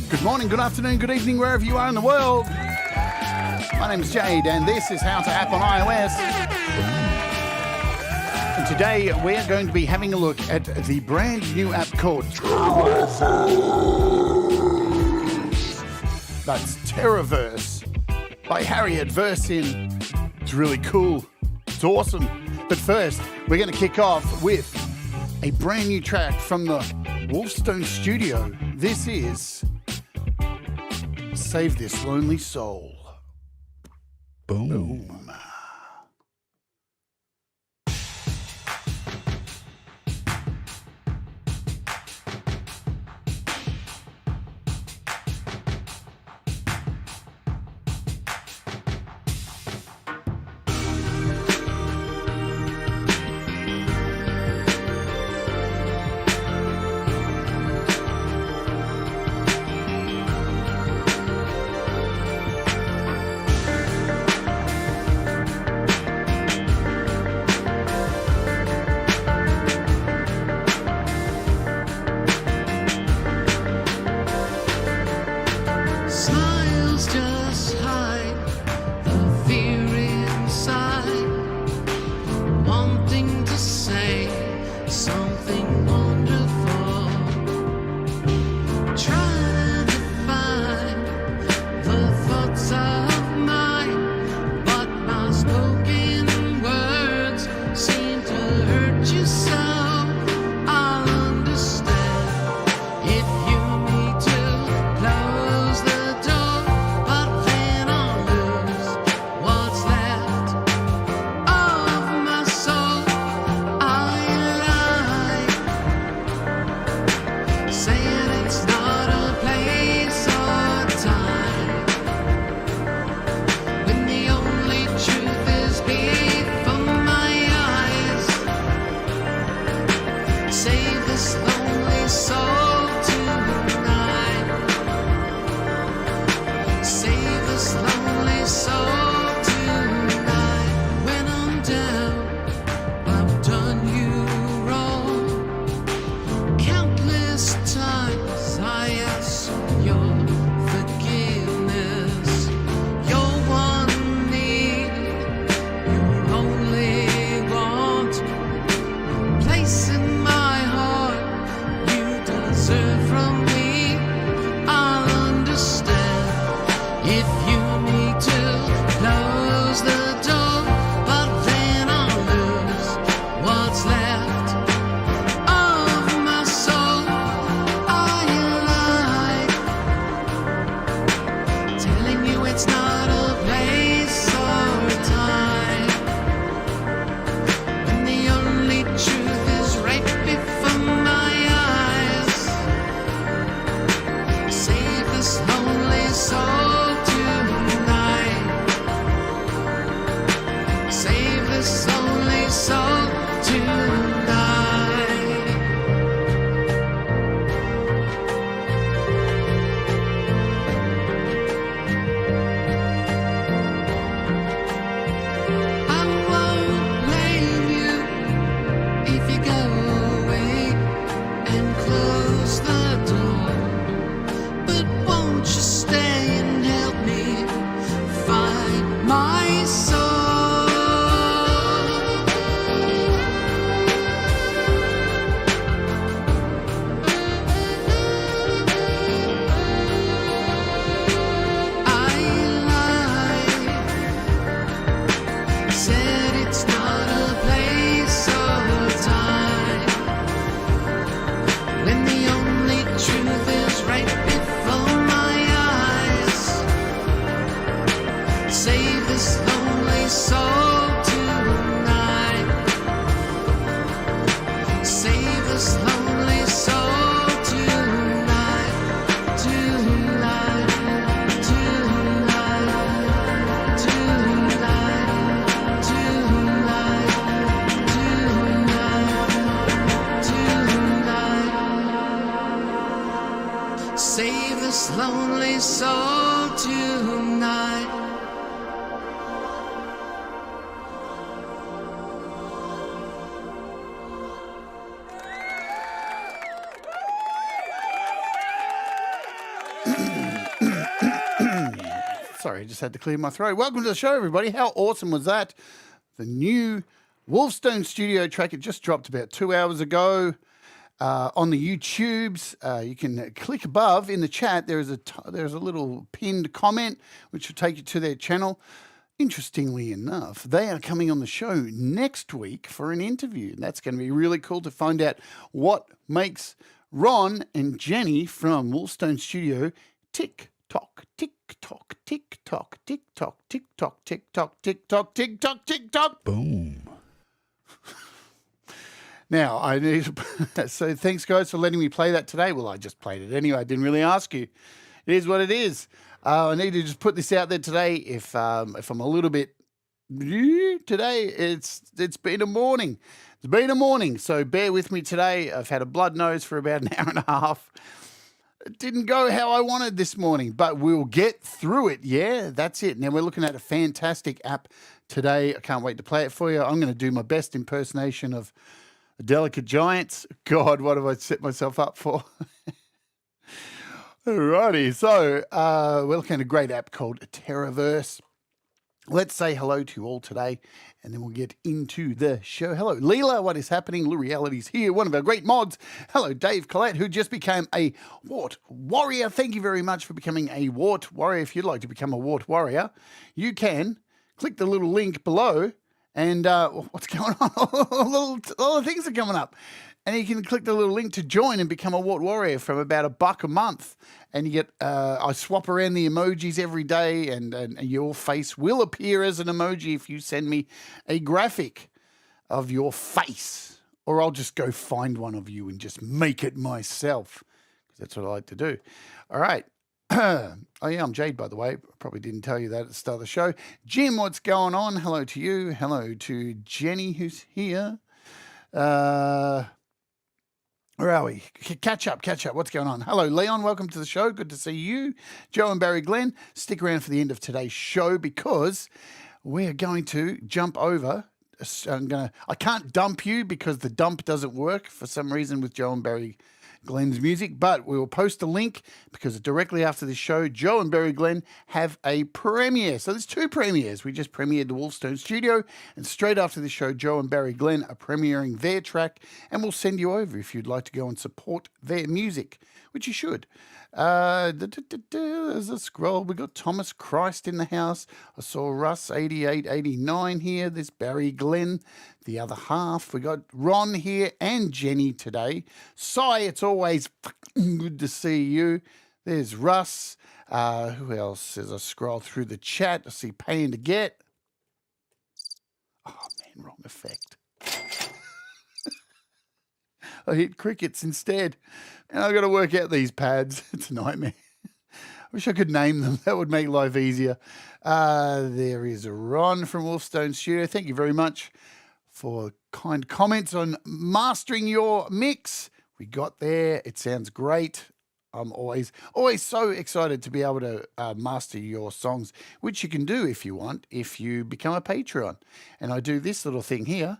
Good morning, good afternoon, good evening, wherever you are in the world. My name is Jade, and this is How to App on iOS. And today we're going to be having a look at the brand new app called Teraverse. That's Teraverse by Harry at Virsyn. It's really cool. It's awesome. But first, we're going to kick off with a brand new track from the Wolfstone Studio. This is Save This Lonely Soul. Boom. Boom. Sorry, I just had to clear my throat. Welcome to the show, everybody. How awesome was that? The new Wolfstone Studio track, it just dropped about 2 hours ago on the YouTubes. You can click above in the chat. There's a little pinned comment which will take you to their channel. Interestingly enough, they are coming on the show next week for an interview. And that's going to be really cool to find out what makes Ron and Jenny from Wolfstone Studio tick tock, tick tock, tick tock, tick tock, tick tock, tick tock, tick tock, tick tock, tick tock. Boom. Now, I need to, so thanks, guys, for letting me play that today. Well, I just played it anyway. I didn't really ask you. It is what it is. I need to just put this out there today. If I'm a little bit today, it's been a morning. It's been a morning, so bear with me today. I've had a blood nose for about an hour and a half. It didn't go how I wanted this morning, but we'll get through it. Yeah, that's it. Now we're looking at a fantastic app today. I can't wait to play it for you. I'm going to do my best impersonation of the Delicate Giants. God, what have I set myself up for? Alrighty, so we're looking at a great app called Teraverse. Let's say hello to you all today, and then we'll get into the show. Hello, Leela, what is happening? Lou Reality's here, one of our great mods. Hello, Dave Collette, who just became a Wart Warrior. Thank you very much for becoming a Wart Warrior. If you'd like to become a Wart Warrior, you can click the little link below, and what's going on? all the things are coming up. And you can click the little link to join and become a Wart Warrior from about $1 a month. And you get, I swap around the emojis every day, and your face will appear as an emoji if you send me a graphic of your face. Or I'll just go find one of you and just make it myself, because that's what I like to do. All right. Oh, yeah, I'm Jade, by the way. Probably didn't tell you that at the start of the show. Jim, what's going on? Hello to you. Hello to Jenny, who's here. Where are we? Catch up. What's going on? Hello, Leon. Welcome to the show. Good to see you. Joe and Barry Glenn, stick around for the end of today's show because we're going to jump over. I can't dump you because the dump doesn't work for some reason with Joe and Barry Glenn's music, but we will post a link because directly after this show, Joe and Barry Glenn have a premiere. So there's 2 premieres. We just premiered the Wolfstone Studio, and straight after this show, Joe and Barry Glenn are premiering their track, and we'll send you over if you'd like to go and support their music, which you should. There's a scroll. We got Thomas Christ in the house. I saw Russ 8889 here. There's Barry Glenn, the other half. We got Ron here and Jenny today. Cy, it's always good to see you. There's Russ. Who else? As I scroll through the chat, I see Paying to Get. Oh man, wrong effect. I hit crickets instead. And I've got to work out these pads. It's a nightmare. I wish I could name them. That would make life easier. There is Ron from Wolfstone Studio. Thank you very much for kind comments on mastering your mix. We got there. It sounds great. I'm always so excited to be able to master your songs, which you can do if you want, if you become a Patreon. And I do this little thing here.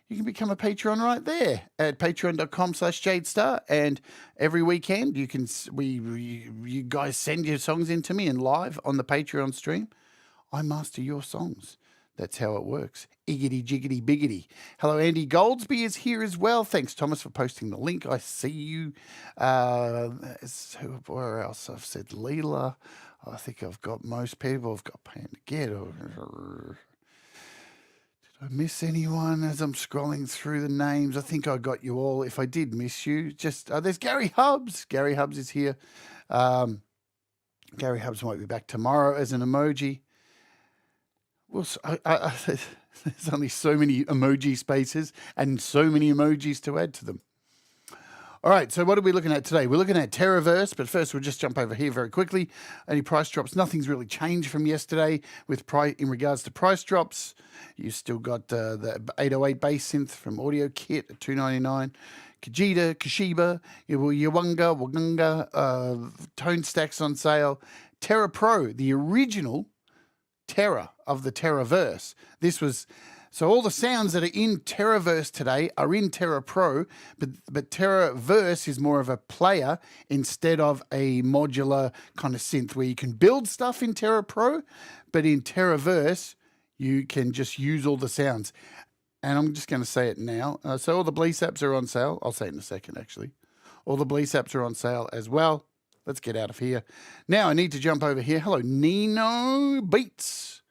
You can become a Patreon right there at patreon.com/JadeStarr. And every weekend you guys send your songs in to me, and live on the Patreon stream, I master your songs. That's how it works. Iggity, jiggity, biggity. Hello, Andy Goldsby is here as well. Thanks, Thomas, for posting the link. I see you. Where else? I've said Leela. I think I've got most people. I've got Paying to Get. Did I miss anyone as I'm scrolling through the names? I think I got you all. If I did miss you, just there's Gary Hubbs. Gary Hubbs is here. Gary Hubbs might be back tomorrow as an emoji. Well, there's only so many emoji spaces and so many emojis to add to them. All right, so what are we looking at today? We're looking at Terraverse, but first we'll just jump over here very quickly. Any price drops? Nothing's really changed from yesterday in regards to price drops. You've still got the 808 bass synth from Audio Kit at $299. Kajita, Kashiba, Yawunga, Wagunga, Tone Stacks on sale. Terra Pro, the original Terra of the Teraverse. This was So all the sounds that are in Teraverse today are in Terra Pro, but Teraverse is more of a player instead of a modular kind of synth where you can build stuff in Terra Pro, but in Teraverse, you can just use all the sounds. And I'm just going to say it now. So all the Bleece apps are on sale. I'll say it in a second, actually. All the Bleece apps are on sale as well. Let's get out of here. Now I need to jump over here. Hello, Nino Beats.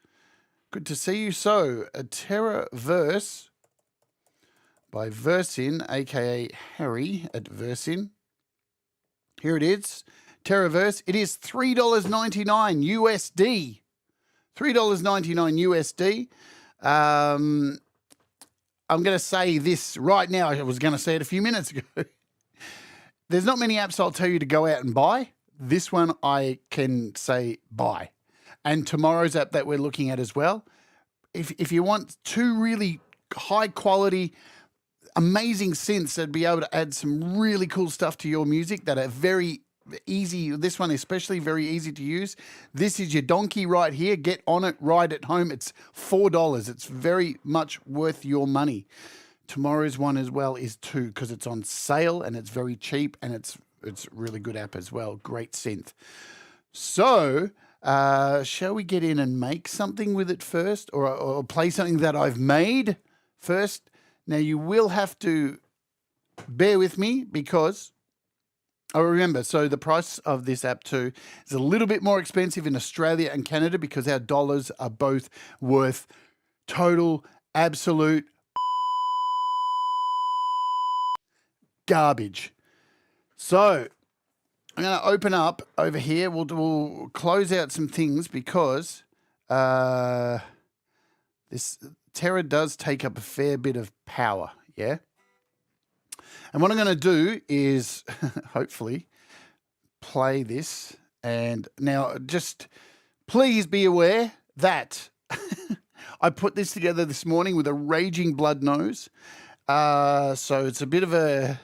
Good to see you. So, a Teraverse by Virsyn, aka Harry at Virsyn. Here it is. Teraverse. It is $3.99 USD. $3.99 USD. I'm going to say this right now. I was going to say it a few minutes ago. There's not many apps I'll tell you to go out and buy. This one I can say buy. And tomorrow's app that we're looking at as well. If you want two really high quality, amazing synths that'd be able to add some really cool stuff to your music that are very easy, this one especially very easy to use. This is your donkey right here. Get on it, ride it home. It's $4. It's very much worth your money. Tomorrow's one as well is $2 because it's on sale and it's very cheap and it's a really good app as well. Great synth. So shall we get in and make something with it first or play something that I've made first? Now you will have to bear with me because remember, so the price of this app too is a little bit more expensive in Australia and Canada because our dollars are both worth total, absolute garbage. So I'm going to open up over here. We'll close out some things because this Terra does take up a fair bit of power, yeah? And what I'm going to do is hopefully play this. And now just please be aware that I put this together this morning with a raging blood nose. So it's a bit of a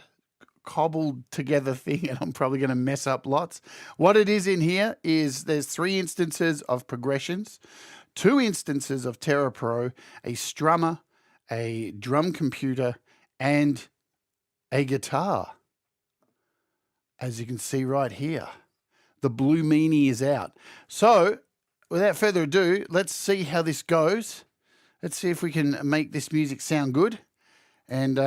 cobbled together thing and I'm probably going to mess up lots. What it is in here is there's 3 instances of progressions, 2 instances of Terra Pro, a strummer, a drum computer, and a guitar. As you can see right here, the blue meanie is out. So without further ado, let's see how this goes. Let's see if we can make this music sound good. And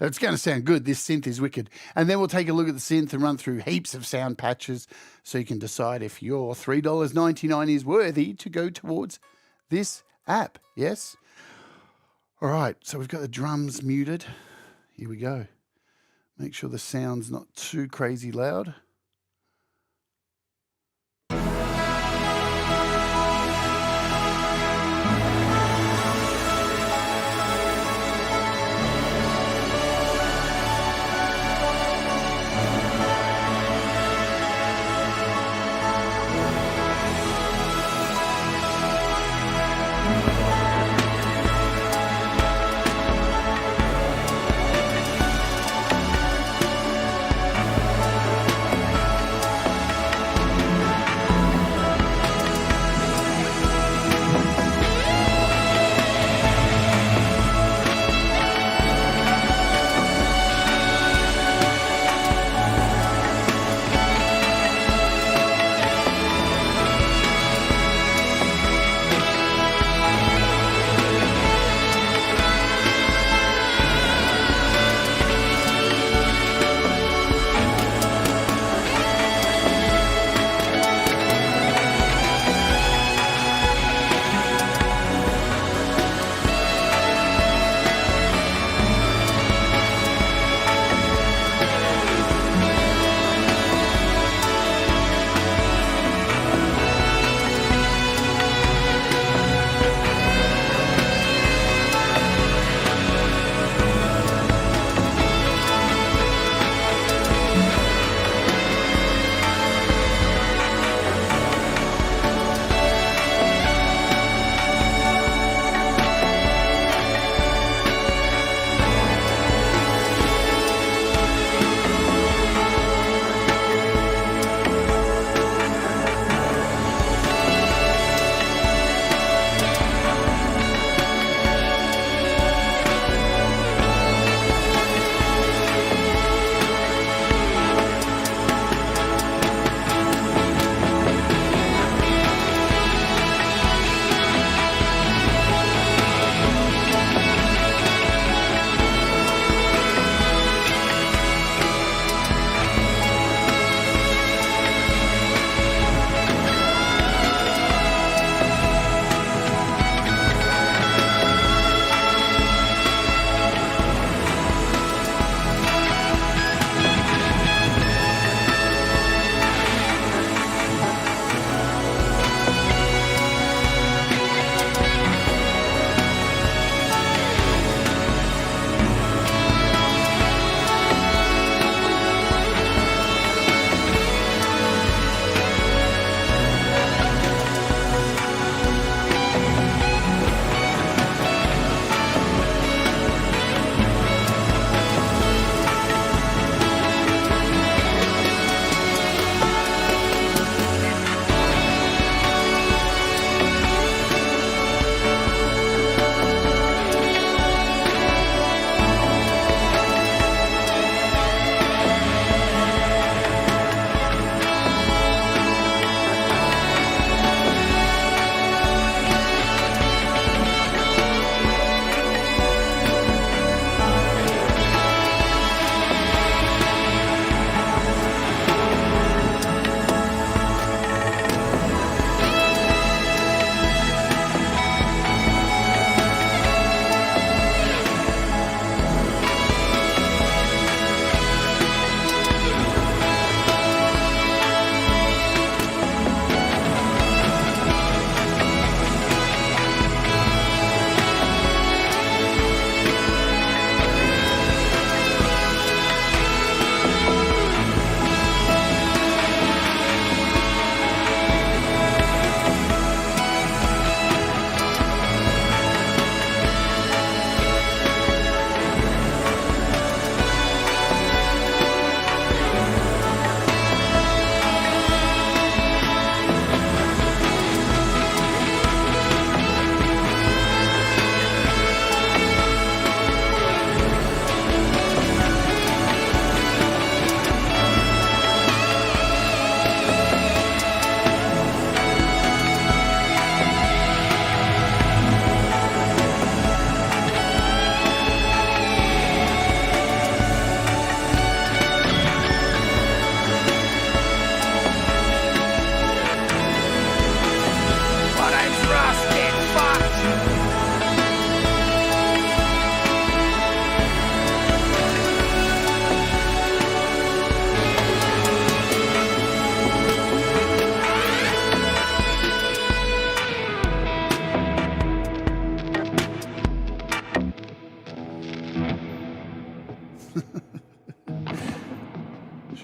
it's going to sound good. This synth is wicked. And then we'll take a look at the synth and run through heaps of sound patches so you can decide if your $3.99 is worthy to go towards this app. Yes? All right. So we've got the drums muted. Here we go. Make sure the sound's not too crazy loud.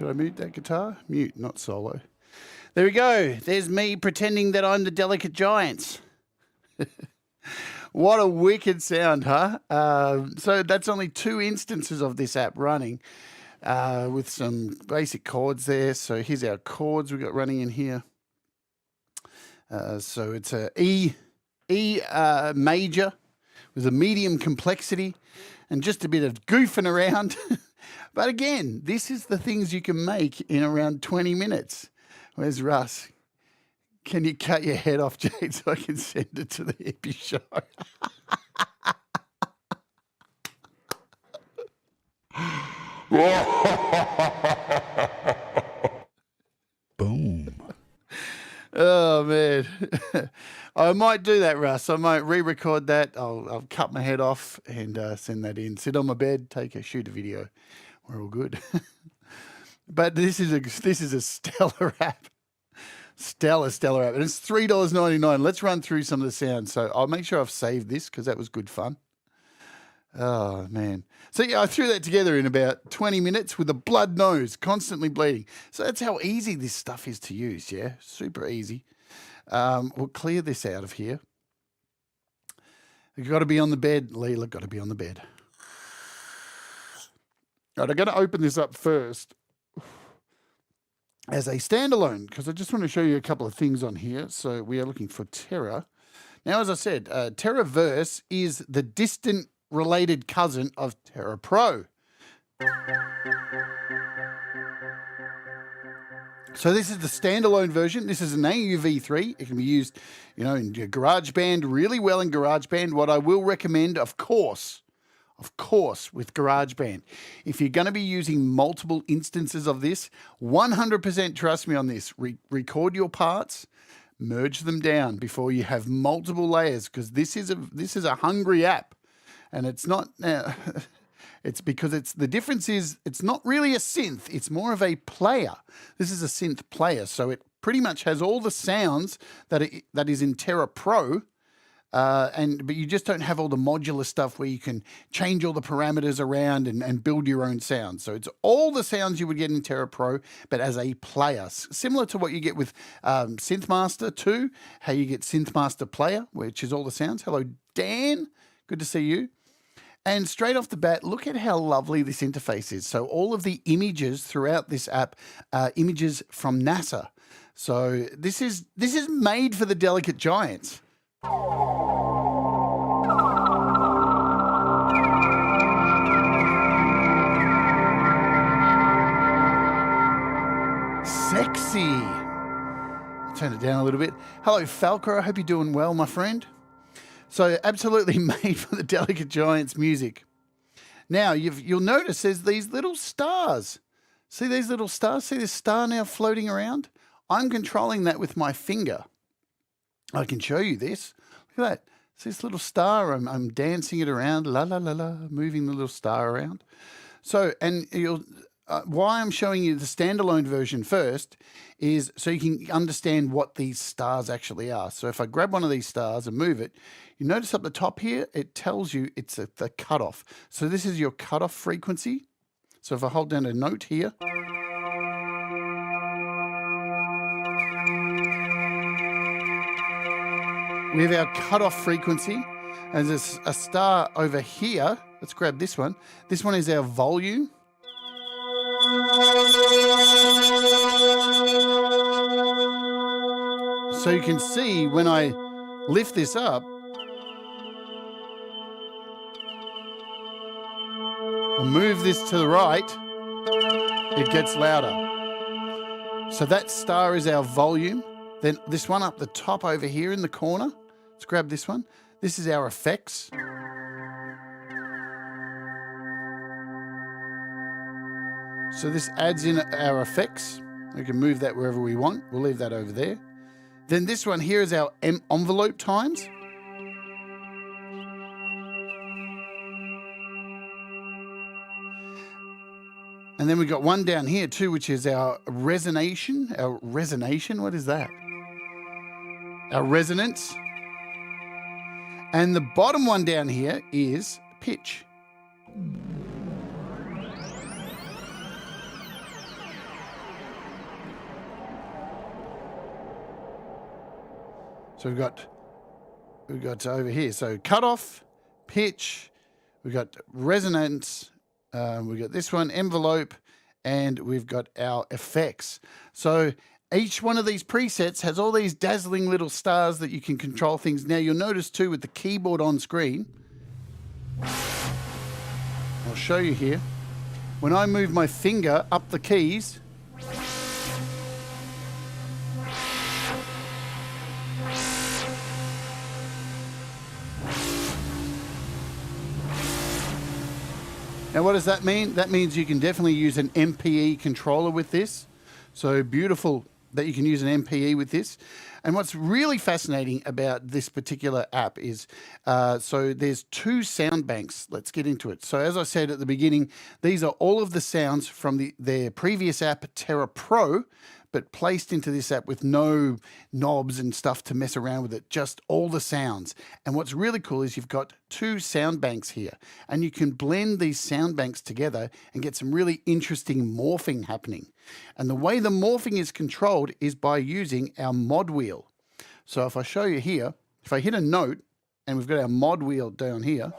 Should I mute that guitar? Mute, not solo. There we go. There's me pretending that I'm the Delicate Giants. What a wicked sound, huh? So that's only 2 instances of this app running with some basic chords there. So here's our chords we've got running in here. So it's a E major with a medium complexity and just a bit of goofing around. But again, this is the things you can make in around 20 minutes. Where's Russ? Can you cut your head off, Jade, so I can send it to the hippie show? Boom. Oh, man. I might do that, Russ. I might re-record that. I'll cut my head off and send that in. Sit on my bed, shoot a video. We're all good. But this is a stellar app. Stellar app. And it's $3.99. Let's run through some of the sounds. So I'll make sure I've saved this because that was good fun. Oh, man. So, yeah, I threw that together in about 20 minutes with a blood nose, constantly bleeding. So that's how easy this stuff is to use, yeah? Super easy. We'll clear this out of here. You've got to be on the bed, Leela, got to be on the bed. All right, I'm going to open this up first as a standalone because I just want to show you a couple of things on here. So we are looking for Terra. Now, as I said, Teraverse is the distant related cousin of Terra Pro. So this is the standalone version. This is an AUV3. It can be used, in your GarageBand, really well in GarageBand. What I will recommend, of course, with GarageBand, if you're going to be using multiple instances of this, 100% trust me on this. Record your parts, merge them down before you have multiple layers, because this is a hungry app, and it's not. It's because the difference is it's not really a synth. It's more of a player. This is a synth player, so it pretty much has all the sounds that is in Terra Pro. But you just don't have all the modular stuff where you can change all the parameters around and build your own sounds. So it's all the sounds you would get in Terra Pro, but as a player, similar to what you get with SynthMaster 2, how you get SynthMaster Player, which is all the sounds. Hello, Dan. Good to see you. And straight off the bat, look at how lovely this interface is. So all of the images throughout this app are images from NASA. So this is made for the Delicate Giants. Sexy. I'll turn it down a little bit. Hello, Falco. I hope you're doing well, my friend. So absolutely made for the Delicate Giants music. Now, you'll notice there's these little stars. See these little stars? See this star now floating around? I'm controlling that with my finger. I can show you this. Look at that. See this little star? I'm dancing it around, la, la, la, la, moving the little star around. So, and why I'm showing you the standalone version first is so you can understand what these stars actually are. So if I grab one of these stars and move it, you notice up the top here, it tells you it's the cutoff. So this is your cutoff frequency. So if I hold down a note here, we have our cutoff frequency, and there's a star over here. Let's grab this one. This one is our volume. So you can see when I lift this up, or move this to the right, it gets louder. So that star is our volume. Then this one up the top over here in the corner, let's grab this one. This is our effects. So this adds in our effects. We can move that wherever we want. We'll leave that over there. Then this one here is our envelope times. And then we've got one down here too, which is our resonation. Our resonation, what is that? Our resonance. And the bottom one down here is pitch. So we've got over here. So cutoff, pitch, we've got resonance, we've got this one, envelope, and we've got our effects. So each one of these presets has all these dazzling little stars that you can control things. Now you'll notice too with the keyboard on screen, I'll show you here. When I move my finger up the keys, now, what does that mean? That means you can definitely use an MPE controller with this. So beautiful that you can use an MPE with this. And what's really fascinating about this particular app is, so there's 2 sound banks. Let's get into it. So as I said at the beginning, these are all of the sounds from their previous app, Terra Pro, but placed into this app with no knobs and stuff to mess around with it, just all the sounds. And what's really cool is you've got 2 sound banks here, and you can blend these sound banks together and get some really interesting morphing happening. And the way the morphing is controlled is by using our mod wheel. So if I show you here, if I hit a note, and we've got our mod wheel down here,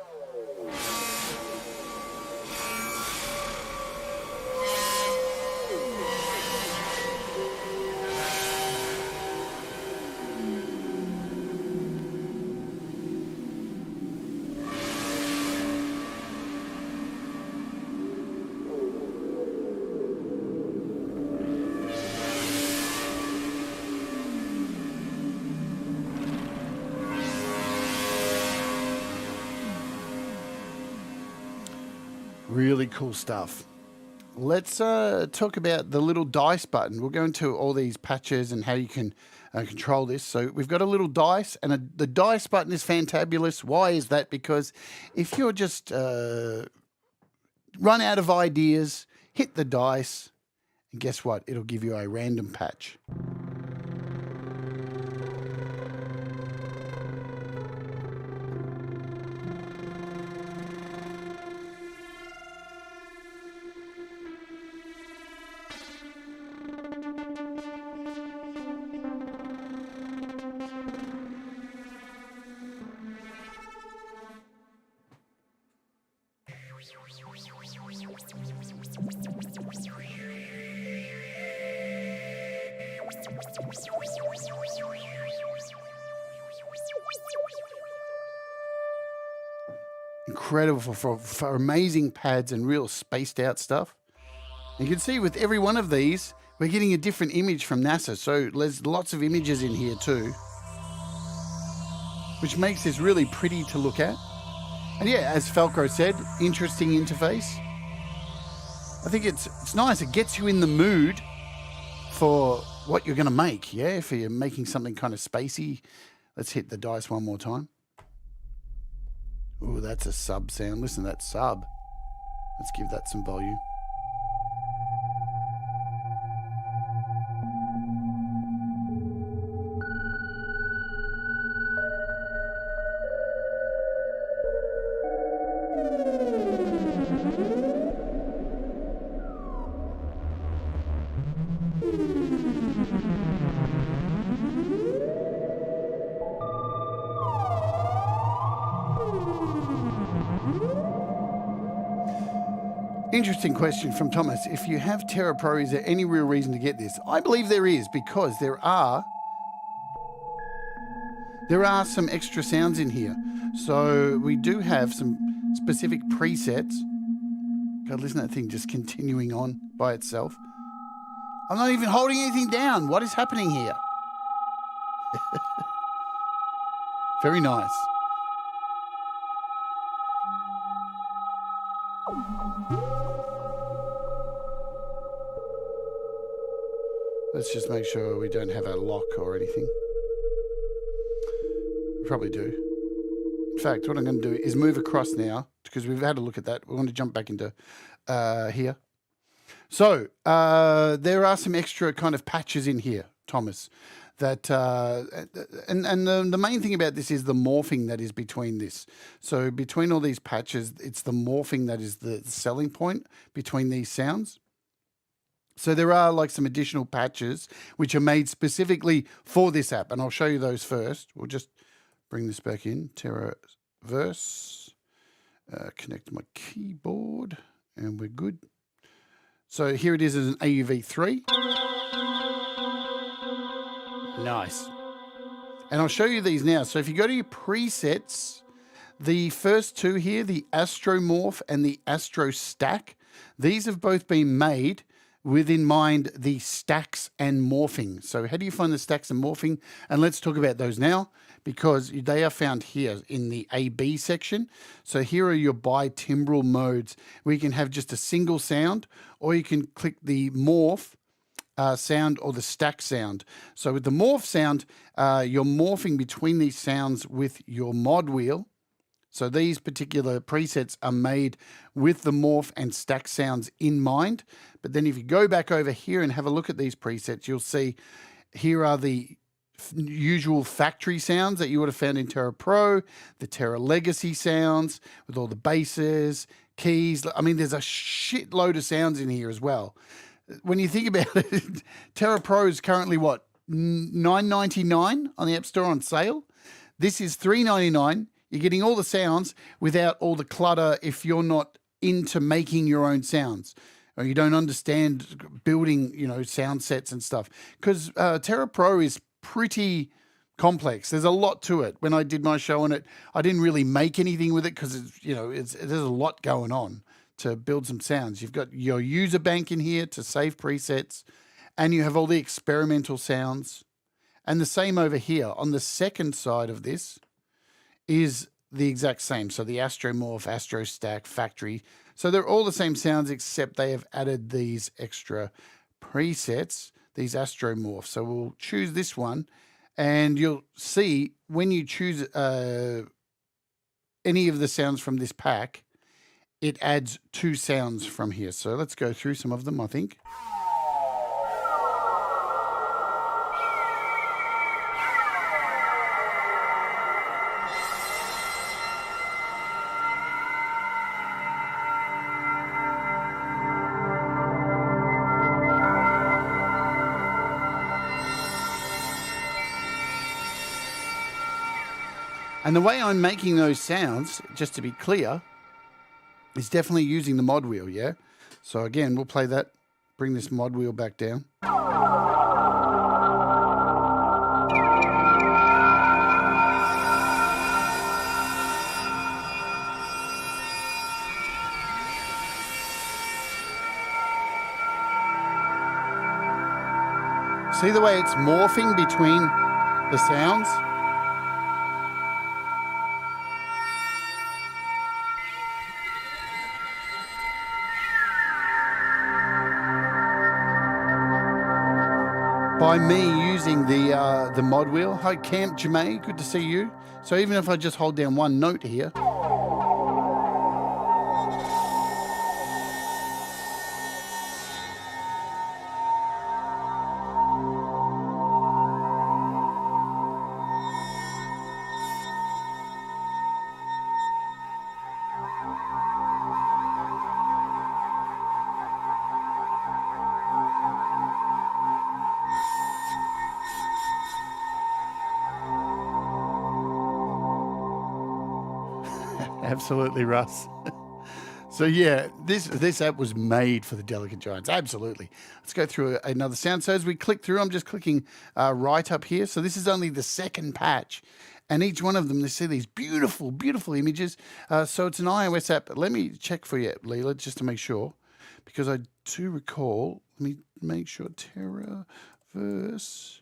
really cool stuff. Let's talk about the little dice button. We'll go into all these patches and how you can control this. So we've got a little dice, and the dice button is fantabulous. Why is that? Because if you're just run out of ideas, hit the dice, and guess what? It'll give you a random patch. Incredible for amazing pads and real spaced out stuff. You can see with every one of these, we're getting a different image from NASA. So there's lots of images in here too, which makes this really pretty to look at. And yeah, as Falco said, interesting interface. I think it's nice. It gets you in the mood for what you're going to make. Yeah, if you're making something kind of spacey. Let's hit the dice one more time. Oh, that's a sub sound. Listen to that sub. Let's give that some volume. Interesting question from Thomas. If you have Terra Pro, is there any real reason to get this? I believe there is, because there are some extra sounds in here. So we do have some specific presets. God, listen to that thing just continuing on by itself. I'm not even holding anything down. What is happening here? Very nice. Let's just make sure we don't have a lock or anything. We probably do. In fact, what I'm going to do is move across now, because we've had a look at that. We want to jump back into here. So there are some extra kind of patches in here, Thomas. That and the main thing about this is the morphing that is between this. So between all these patches, it's the morphing that is the selling point between these sounds. So there are like some additional patches which are made specifically for this app, and I'll show you those first. We'll just bring this back in, Teraverse, connect my keyboard, and we're good. So here it is as an AUV3. Nice. And I'll show you these now. So if you go to your presets, the first two here, the Astromorph and the Astro Stack, these have both been made with in mind the stacks and morphing. So how do you find the stacks and morphing? And let's talk about those now, because they are found here in the AB section. So here are your bitimbral modes where you can have just a single sound, or you can click the morph sound or the stack sound. So with the morph sound, you're morphing between these sounds with your mod wheel. So these particular presets are made with the morph and stack sounds in mind. But then if you go back over here and have a look at these presets, you'll see here are the usual factory sounds that you would have found in Terra Pro, the Terra Legacy sounds with all the basses, keys. I mean, there's a shitload of sounds in here as well. When you think about it, Terra Pro is currently what, $9.99 on the App Store on sale. This is $3.99. You're getting all the sounds without all the clutter if you're not into making your own sounds, or you don't understand building, sound sets and stuff. Because Terra Pro is pretty complex. There's a lot to it. When I did my show on it, I didn't really make anything with it because there's a lot going on to build some sounds. You've got your user bank in here to save presets, and you have all the experimental sounds. And the same over here on the second side of this is the exact same. So the Astromorph, Astro Stack, Factory. So they're all the same sounds, except they have added these extra presets, these Astromorphs. So we'll choose this one, and you'll see when you choose any of the sounds from this pack, it adds 2 sounds from here. So let's go through some of them, I think. And the way I'm making those sounds, just to be clear, is definitely using the mod wheel, yeah? So again, we'll play that, bring this mod wheel back down. See the way it's morphing between the sounds? By me using the mod wheel. Hi, Camp Jemay, good to see you. So even if I just hold down one note here, absolutely, Russ. So yeah, this app was made for the delicate giants. Absolutely. Let's go through another sound. So as we click through, I'm just clicking right up here. So this is only the second patch, and each one of them, they see these beautiful, beautiful images. So it's an iOS app. Let me check for you, Leela, just to make sure, because I do recall. Let me make sure. Teraverse.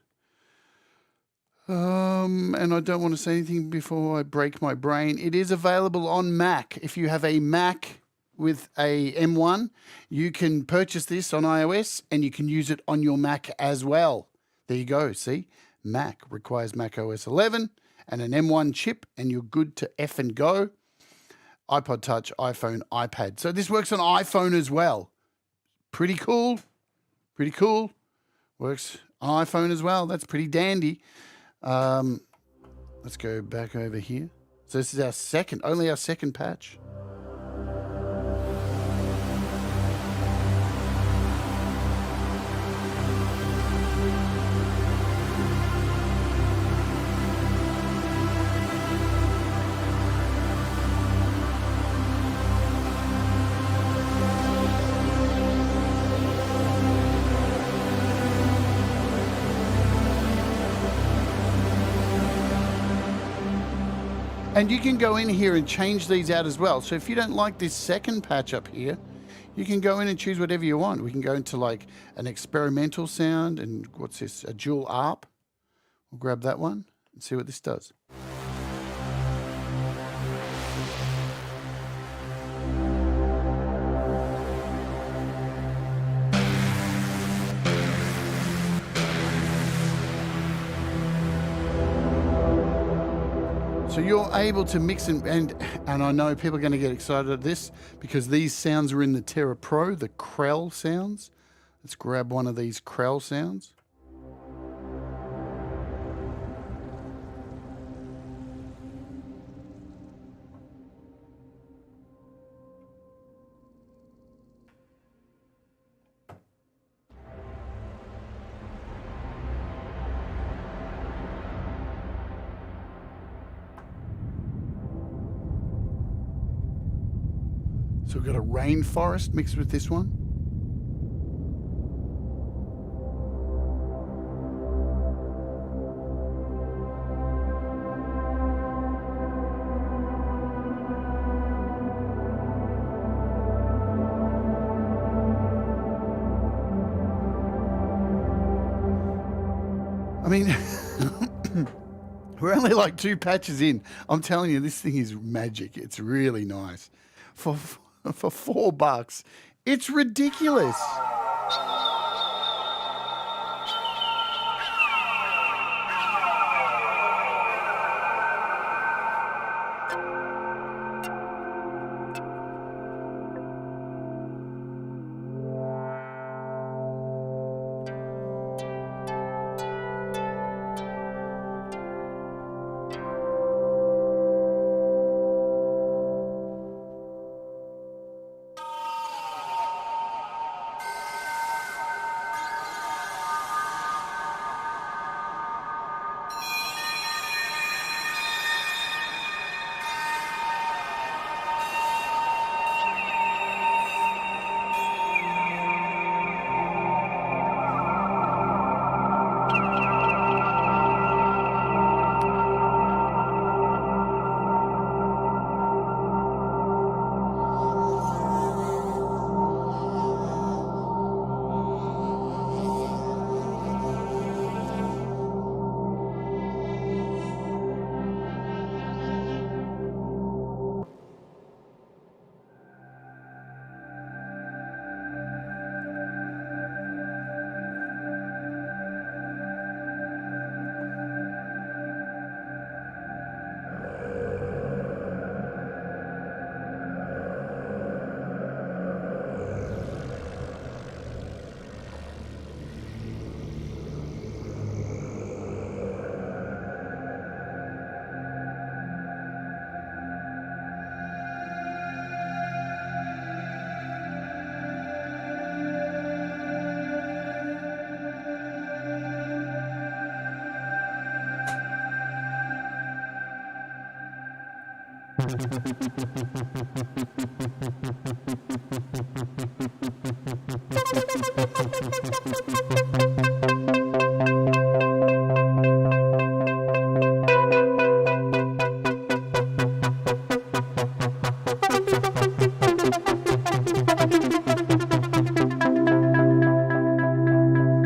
And I don't want to say anything before I break my brain. It is available on Mac. If you have a Mac with a M1, you can purchase this on iOS and you can use it on your Mac as well. There you go. See, Mac requires Mac OS 11 and an M1 chip, and you're good to F and go. iPod Touch, iPhone, iPad. So this works on iPhone as well. Pretty cool. Pretty cool. Works on iPhone as well. That's pretty dandy. Let's go back over here. So this is only our second patch. And you can go in here and change these out as well. So if you don't like this second patch up here, you can go in and choose whatever you want. We can go into like an experimental sound and what's this? A dual ARP. We'll grab that one and see what this does. So you're able to mix and I know people are going to get excited at this because these sounds are in the Terra Pro, the Krell sounds. Let's grab one of these Krell sounds. So we've got a rainforest mixed with this one. I mean, we're only like 2 patches in. I'm telling you, this thing is magic. It's really nice. For $4, it's ridiculous.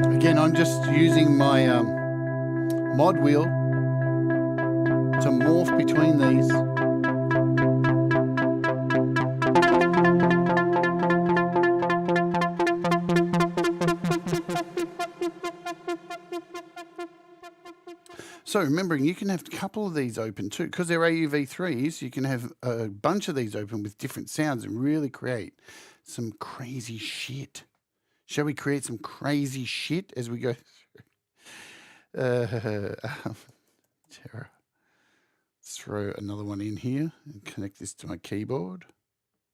Again, I'm just using my mod wheel to morph between these. So remembering, you can have a couple of these open too, because they're AUV3s. You can have a bunch of these open with different sounds and really create some crazy shit. Shall we create some crazy shit as we go through? Terra. Let's throw another one in here and connect this to my keyboard,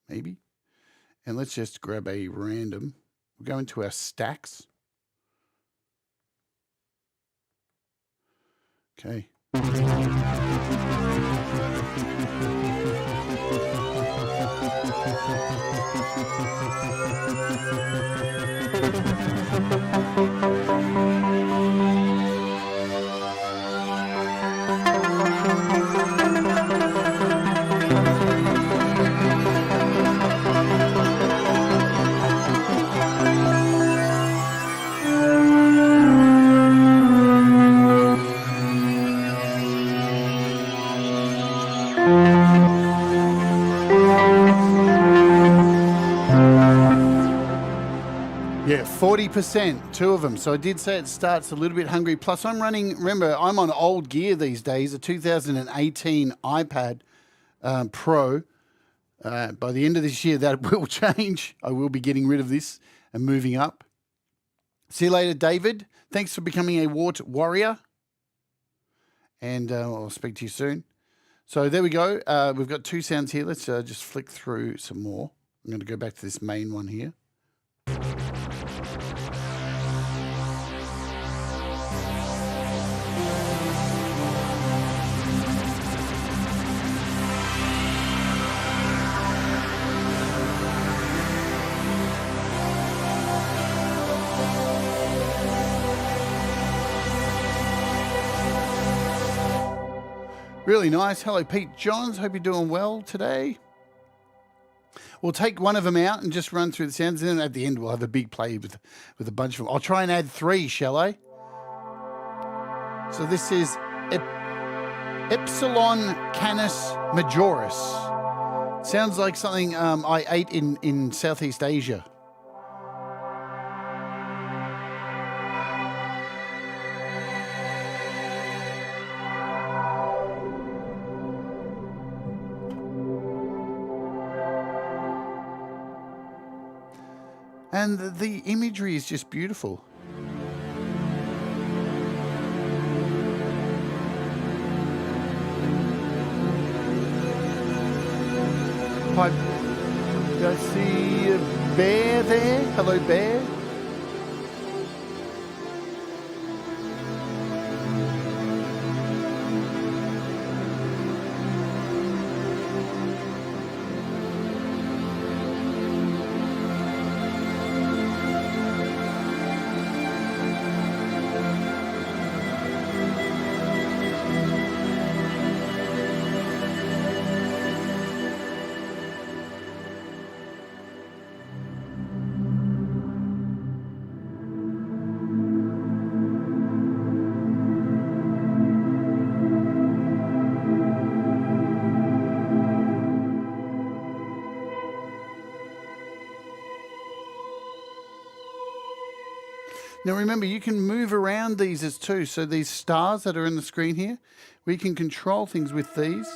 maybe. And let's just grab a random. We'll go into our stacks. Okay. Yeah, 40%, two of them. So I did say it starts a little bit hungry. Plus I'm running, remember, I'm on old gear these days, a 2018 iPad Pro. By the end of this year, that will change. I will be getting rid of this and moving up. See you later, David. Thanks for becoming a Wart warrior. And I'll speak to you soon. So there we go. We've got two sounds here. Let's just flick through some more. I'm going to go back to this main one here. Really nice. Hello, Pete Johns. Hope you're doing well today. We'll take one of them out and just run through the sounds. And then at the end, we'll have a big play with a bunch of them. I'll try and add 3, shall I? So this is Epsilon Canis Majoris. Sounds like something I ate in Southeast Asia. And the imagery is just beautiful. Hi, do I see a bear there? Hello, bear. Now remember, you can move around these as too. So these stars that are in the screen here, we can control things with these.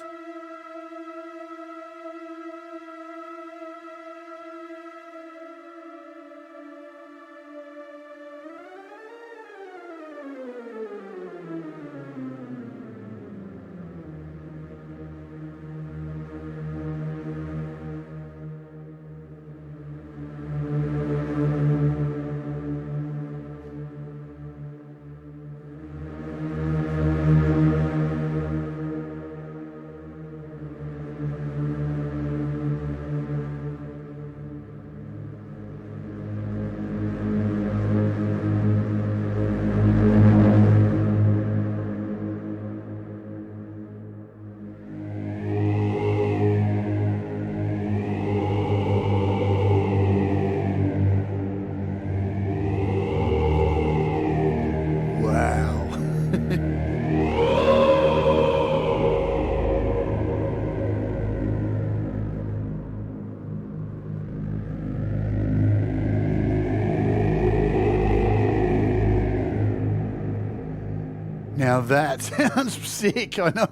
Now that sounds sick, I know.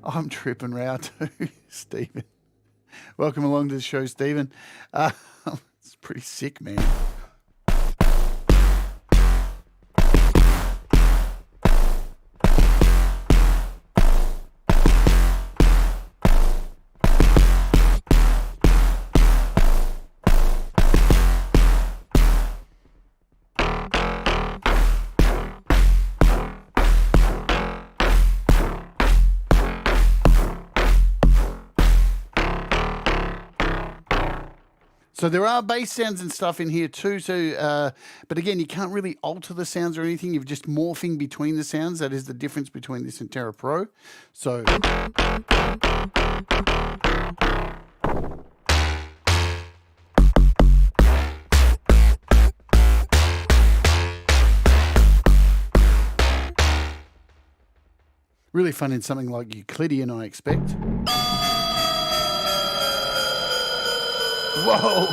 I'm tripping round too, Stephen. Welcome along to the show, Stephen. It's pretty sick, man. So there are bass sounds and stuff in here too. So, but again, you can't really alter the sounds or anything. You're just morphing between the sounds. That is the difference between this and Terra Pro. So. Really fun in something like Euclidean, I expect. Whoa.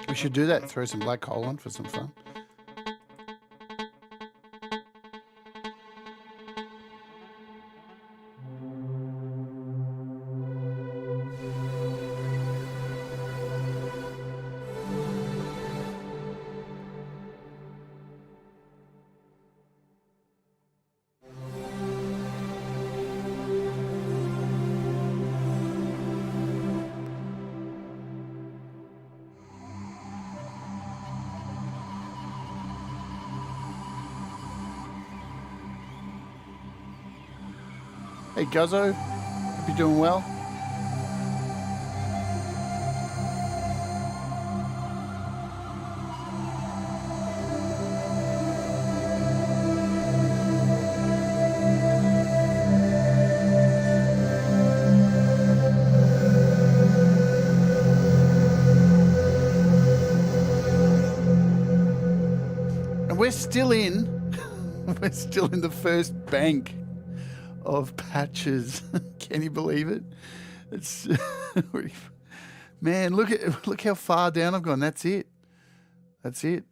We should do that. Throw some black hole on for some fun. Hey Guzzo, hope you're doing well. And we're still in the first bank of patches. Can you believe it? It's man, look how far down I've gone. That's it. That's it.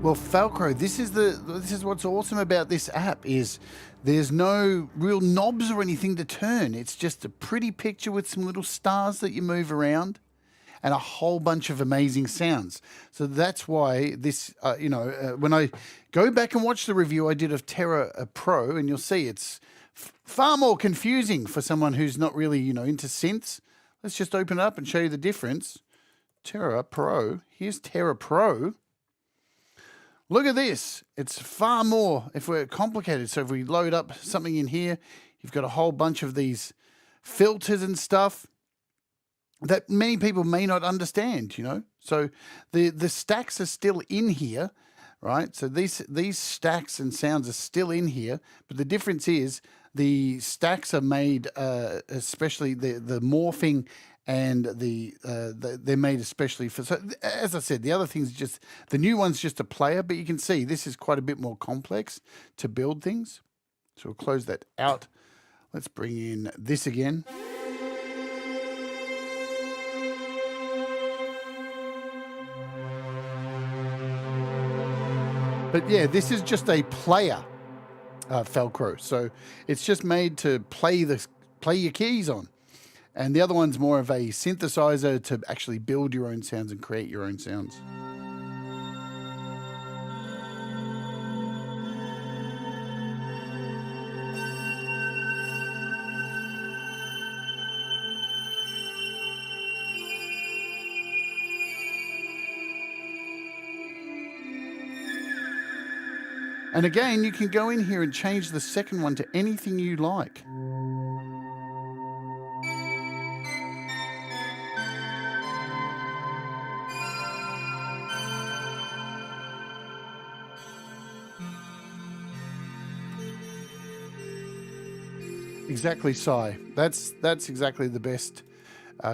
Well, Falcro, this is what's awesome about this app is there's no real knobs or anything to turn. It's just a pretty picture with some little stars that you move around and a whole bunch of amazing sounds. So that's why this, when I go back and watch the review I did of Terra Pro, and you'll see it's far more confusing for someone who's not really, into synths. Let's just open it up and show you the difference. Terra Pro. Here's Terra Pro. Look at this. It's far more, if we're complicated. So if we load up something in here, you've got a whole bunch of these filters and stuff that many people may not understand, So the stacks are still in here, right? So these stacks and sounds are still in here, but the difference is the stacks are made, especially the morphing and they're made especially for, so as I said, the other thing's just, the new one's just a player, but you can see this is quite a bit more complex to build things. So we'll close that out. Let's bring in this again. But yeah, this is just a player, Falcro. So it's just made to play your keys on. And the other one's more of a synthesizer to actually build your own sounds and create your own sounds. And again, you can go in here and change the second one to anything you like. Exactly, Si. That's exactly the best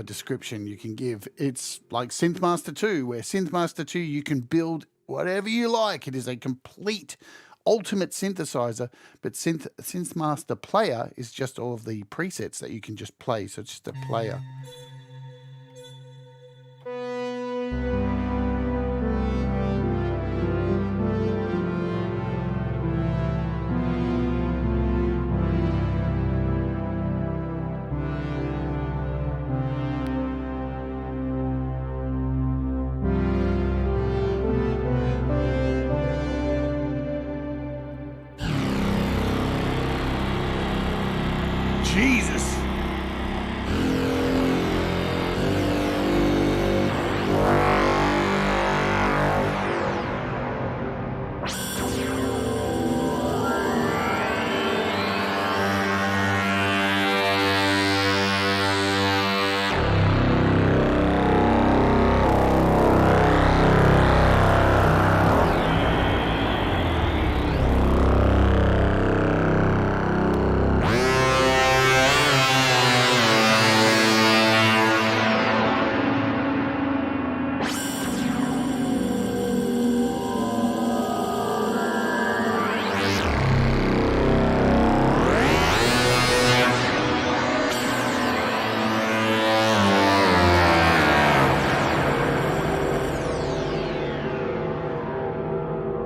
description you can give. It's like Synthmaster 2, where Synthmaster 2 you can build whatever you like. It is a complete ultimate synthesizer, but Synthmaster Player is just all of the presets that you can just play. So it's just a player. Jesus.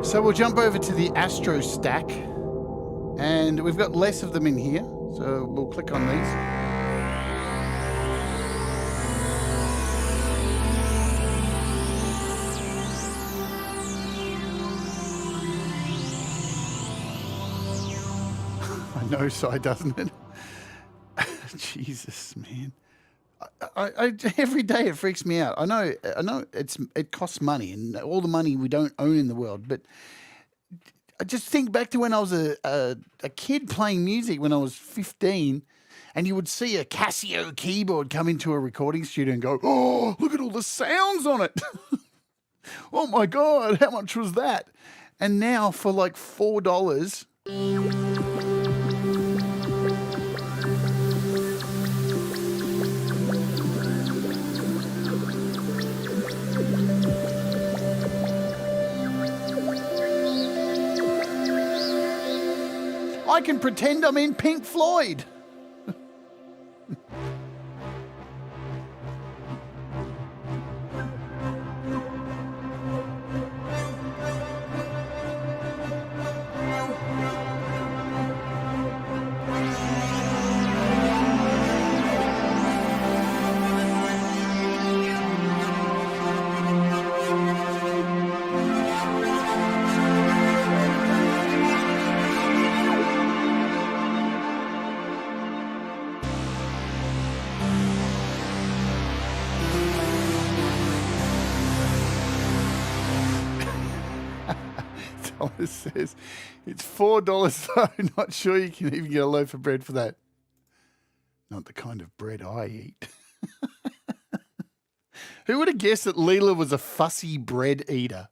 So we'll jump over to the Astro stack, and we've got less of them in here, so we'll click on these. I know, Si, doesn't it? Jesus, man. I every day it freaks me out. I know it costs money, and all the money we don't own in the world. But I just think back to when I was a kid playing music when I was 15, and you would see a Casio keyboard come into a recording studio and go, "Oh, look at all the sounds on it! Oh my God, how much was that?" And now for like $4. I can pretend I'm in Pink Floyd. Thomas says, it's $4 though. Not sure you can even get a loaf of bread for that. Not the kind of bread I eat. Who would have guessed that Leela was a fussy bread eater?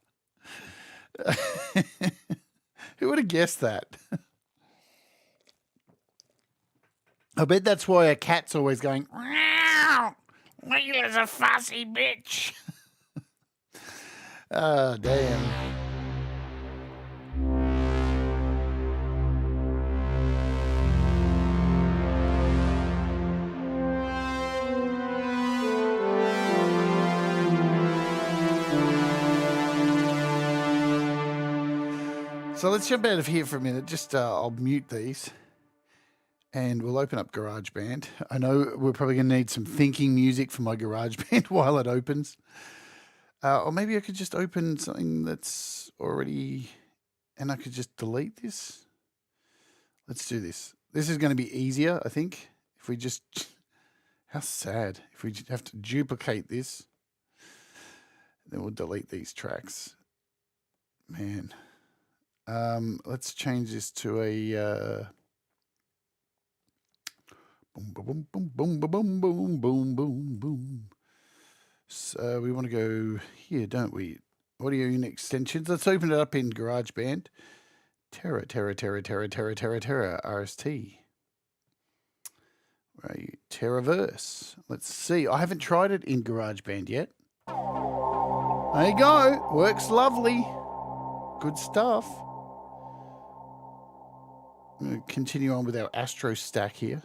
Who would have guessed that? I bet that's why a cat's always going, "Meow, Leela's a fussy bitch." Oh, damn. So let's jump out of here for a minute. Just I'll mute these and we'll open up GarageBand. I know we're probably going to need some thinking music for my GarageBand while it opens. Or maybe I could just open something that's already, and I could just delete this. Let's do this. This is going to be easier, I think, if we just, how sad, if we have to duplicate this, then we'll delete these tracks. Man. Let's change this to a boom, boom, boom, boom, boom, boom, boom, boom, boom. So we want to go here, don't we? Audio unit extensions. Let's open it up in GarageBand. Terra, RST. Where are you? Teraverse. Let's see. I haven't tried it in GarageBand yet. There you go. Works lovely. Good stuff. I'm going to continue on with our Astro stack here.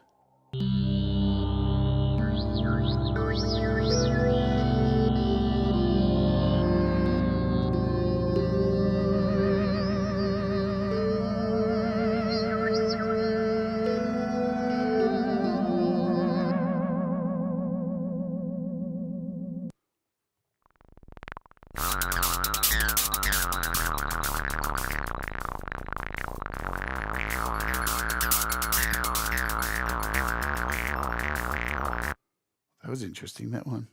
That was interesting, that one.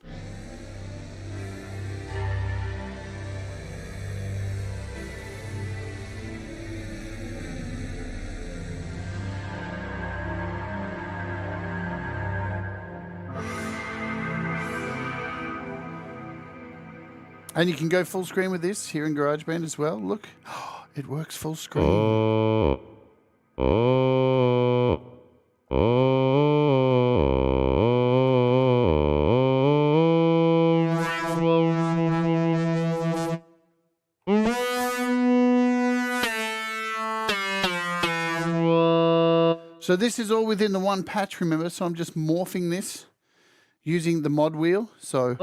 And you can go full screen with this here in GarageBand as well. Look, it works full screen. So this is all within the one patch, remember? So I'm just morphing this using the mod wheel. So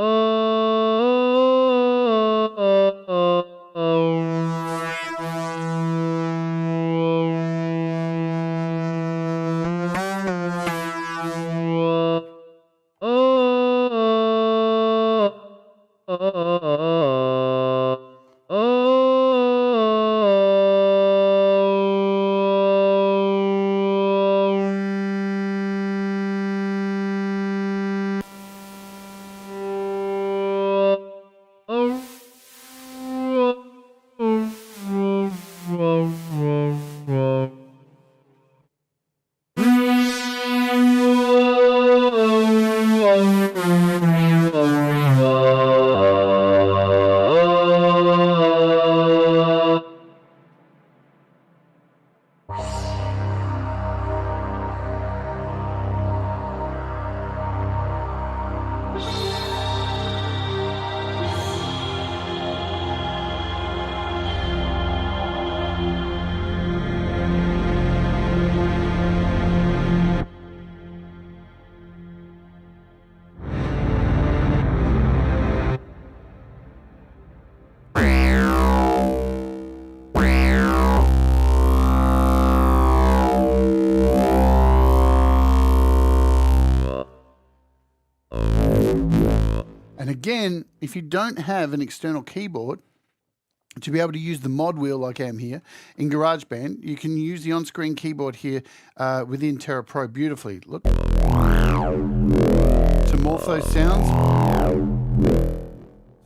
and again, if you don't have an external keyboard, to be able to use the mod wheel like I am here in GarageBand, you can use the on-screen keyboard here within Terra Pro beautifully. Look. To morph those sounds.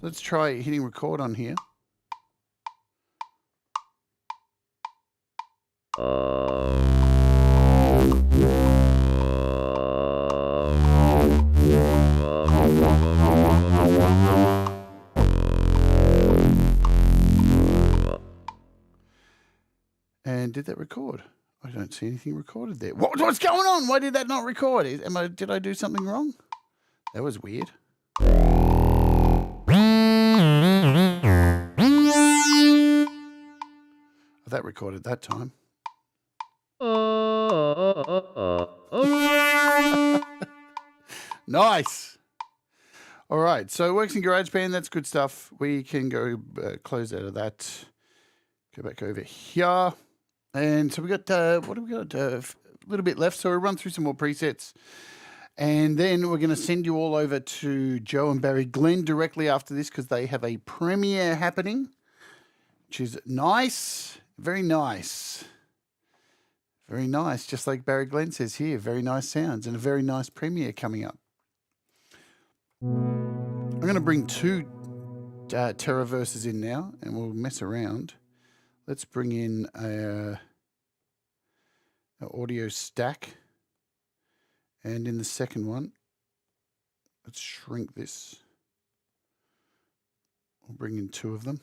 Let's try hitting record on here. And did that record? I don't see anything recorded there. What's going on? Why did that not record? Did I do something wrong? That was weird. Oh, that recorded that time. Nice. All right, so it works in GarageBand. That's good stuff. We can go close out of that. Go back over here. And so we got, what do we got? A little bit left. So we'll run through some more presets. And then we're going to send you all over to Joe and Barry Glenn directly after this because they have a premiere happening, which is nice. Very nice. Very nice. Just like Barry Glenn says here, very nice sounds and a very nice premiere coming up. I'm going to bring two Teraverses in now and we'll mess around. Let's bring in an audio stack. And in the second one, let's shrink this. We'll bring in two of them.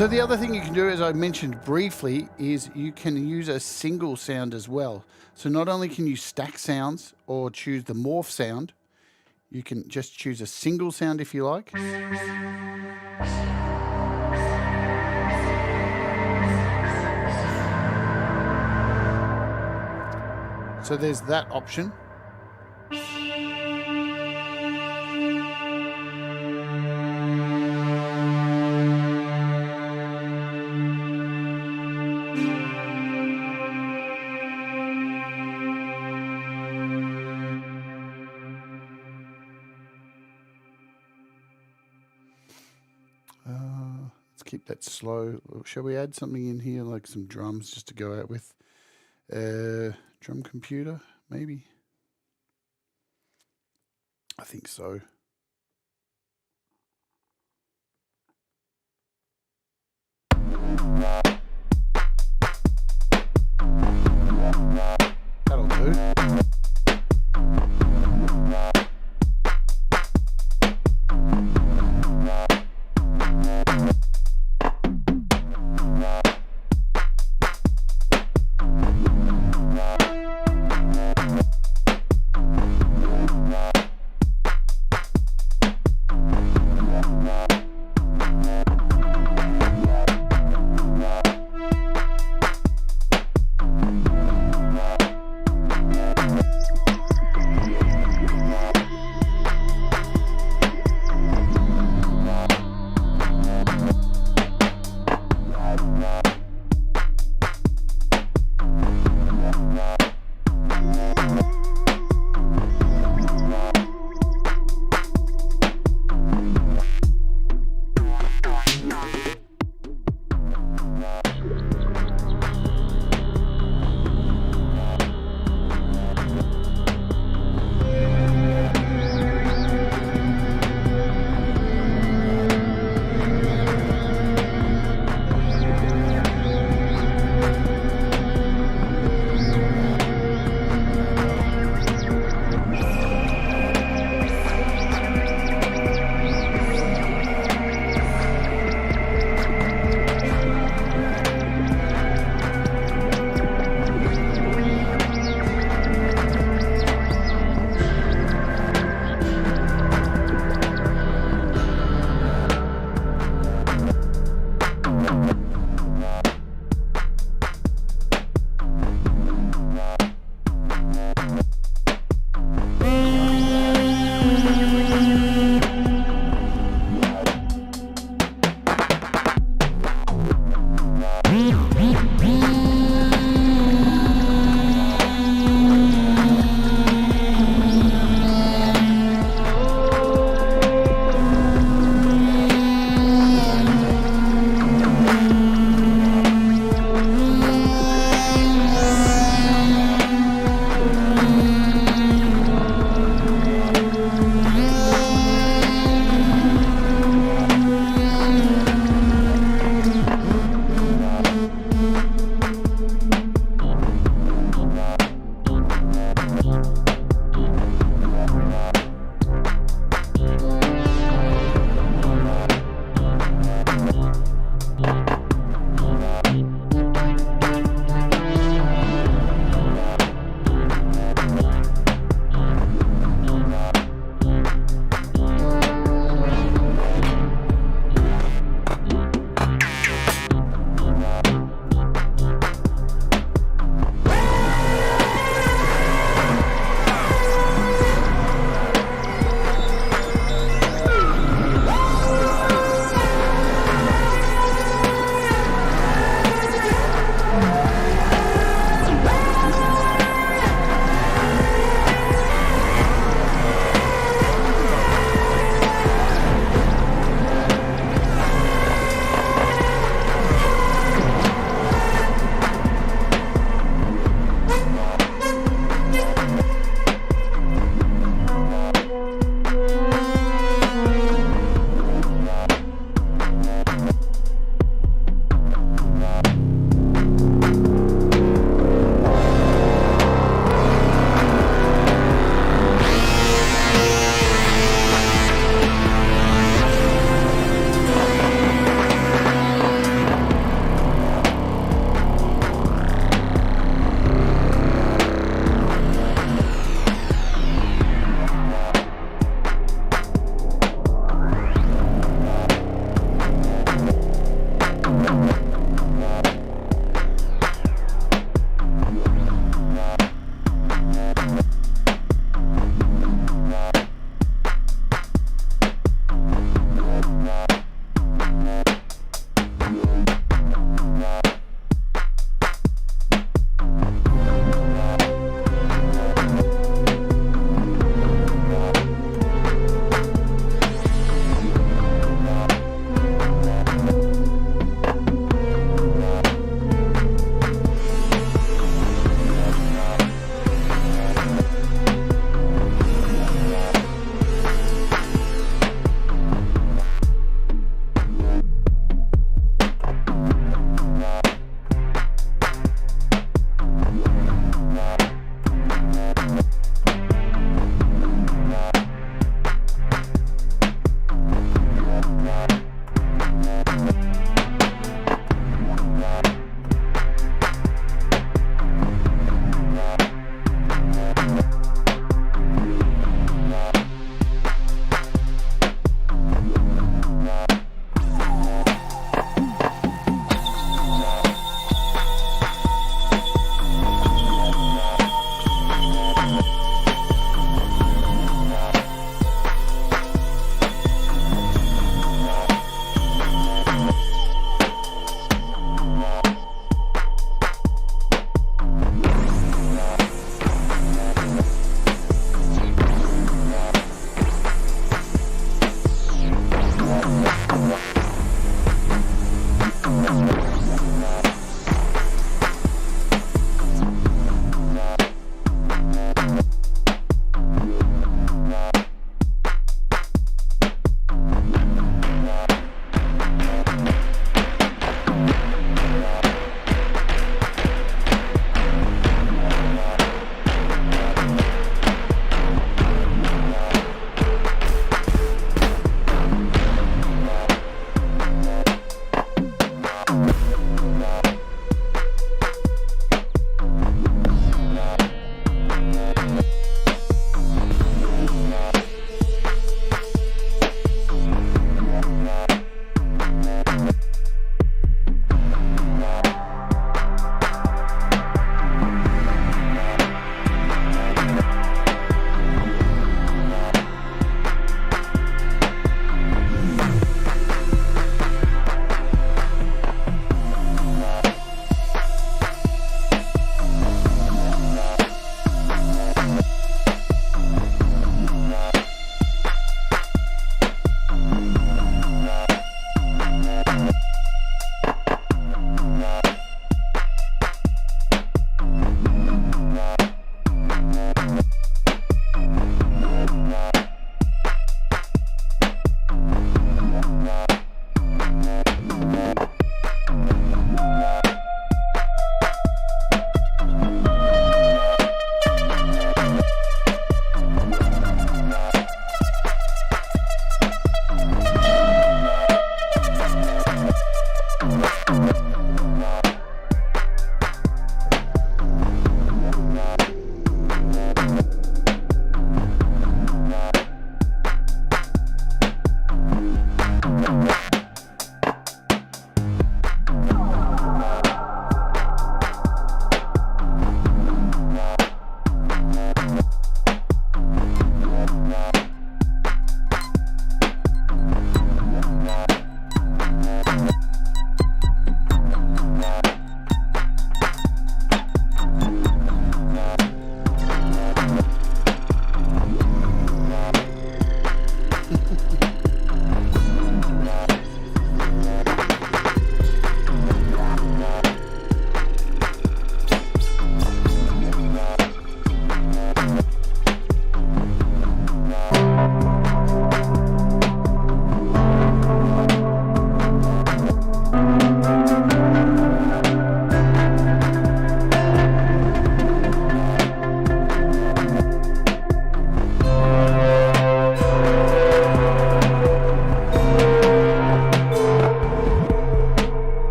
So the other thing you can do, as I mentioned briefly, is you can use a single sound as well. So not only can you stack sounds or choose the morph sound, you can just choose a single sound if you like. So there's that option. Let's keep that slow. Shall we add something in here, like some drums just to go out with? Drum computer, maybe? I think so. That'll do.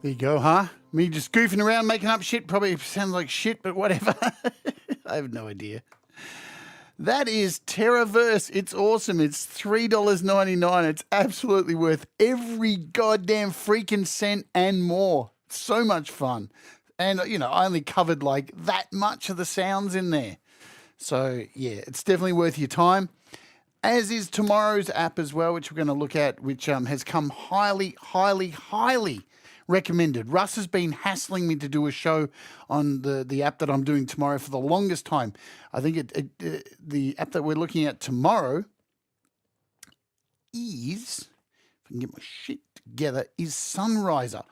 There you go, huh? Me just goofing around, making up shit. Probably sounds like shit, but whatever. I have no idea. That is Teraverse. It's awesome. It's $3.99. It's absolutely worth every goddamn freaking cent and more. So much fun. And, you know, I only covered like that much of the sounds in there. So, yeah, it's definitely worth your time. As is tomorrow's app as well, which we're going to look at, which has come highly, highly, highly recommended. Russ has been hassling me to do a show on the app that I'm doing tomorrow for the longest time. I think the app that we're looking at tomorrow is, if I can get my shit together, is Sunriser.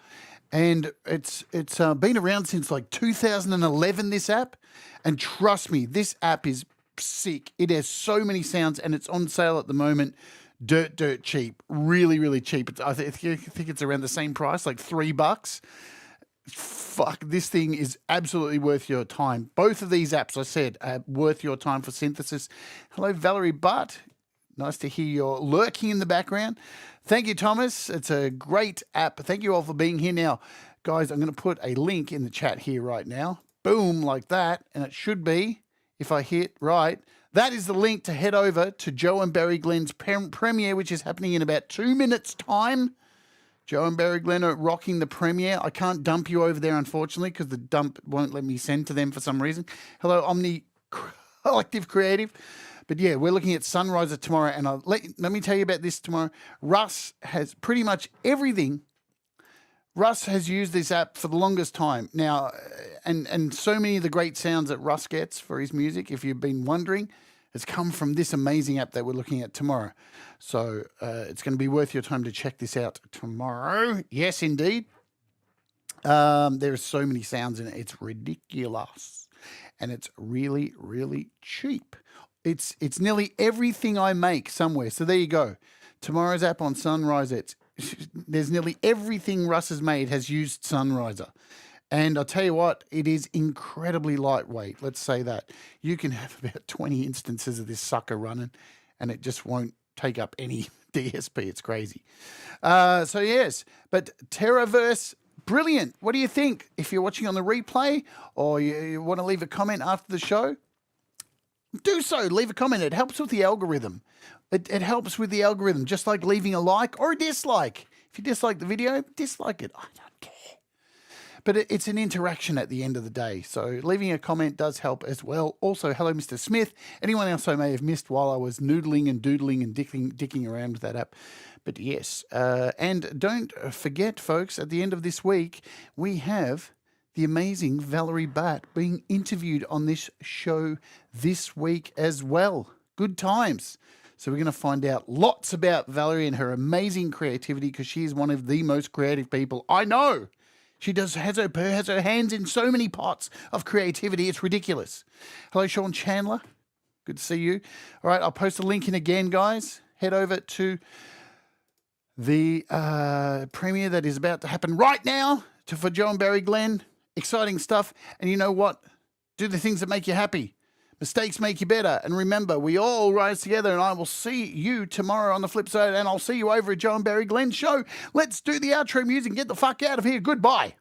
And it's been around since like 2011, this app. And trust me, this app is sick. It has so many sounds and it's on sale at the moment. Dirt cheap. Really, really cheap. I think it's around the same price, like $3. Fuck, this thing is absolutely worth your time. Both of these apps, I said, are worth your time for synthesis. Hello, Valerie Butt. Nice to hear you're lurking in the background. Thank you, Thomas. It's a great app. Thank you all for being here. Now, guys, I'm going to put a link in the chat here right now. Boom, like that. And it should be, if I hit right, that is the link to head over to Joe and Barry Glenn's premiere, which is happening in about 2 minutes' time. Joe and Barry Glenn are rocking the premiere. I can't dump you over there, unfortunately, because the dump won't let me send to them for some reason. Hello, Omni Collective Creative. But yeah, we're looking at Sunriser tomorrow, and let me tell you about this tomorrow. Russ has pretty much everything. Russ has used this app for the longest time now, and so many of the great sounds that Russ gets for his music, if you've been wondering, has come from this amazing app that we're looking at tomorrow. So it's going to be worth your time to check this out tomorrow. Yes, indeed. There are so many sounds in it. It's ridiculous. And it's really, really cheap. It's nearly everything I make somewhere. So there you go. Tomorrow's app on Sunriser, there's nearly everything Russ has made has used Sunriser. And I'll tell you what, it is incredibly lightweight. Let's say that. You can have about 20 instances of this sucker running, and it just won't take up any DSP. It's crazy. So yes, but Teraverse, brilliant. What do you think? If you're watching on the replay or you want to leave a comment after the show, do so. Leave a comment. It helps with the algorithm. It helps with the algorithm, just like leaving a like or a dislike. If you dislike the video, dislike it. I don't care. But it's an interaction at the end of the day. So leaving a comment does help as well. Also, hello, Mr. Smith. Anyone else I may have missed while I was noodling and doodling and dicking around with that app. But yes, and don't forget, folks, at the end of this week, we have the amazing Valerie Butt being interviewed on this show this week as well. Good times. So we're going to find out lots about Valerie and her amazing creativity, because she is one of the most creative people I know. She has her hands in so many pots of creativity. It's ridiculous. Hello, Sean Chandler. Good to see you. All right, I'll post a link in again, guys. Head over to the premiere that is about to happen right now for Joe and Barry Glenn. Exciting stuff. And you know what? Do the things that make you happy. Mistakes make you better. And remember, we all rise together, and I will see you tomorrow on the flip side, and I'll see you over at Joe and Barry Glenn's show. Let's do the outro music and get the fuck out of here. Goodbye.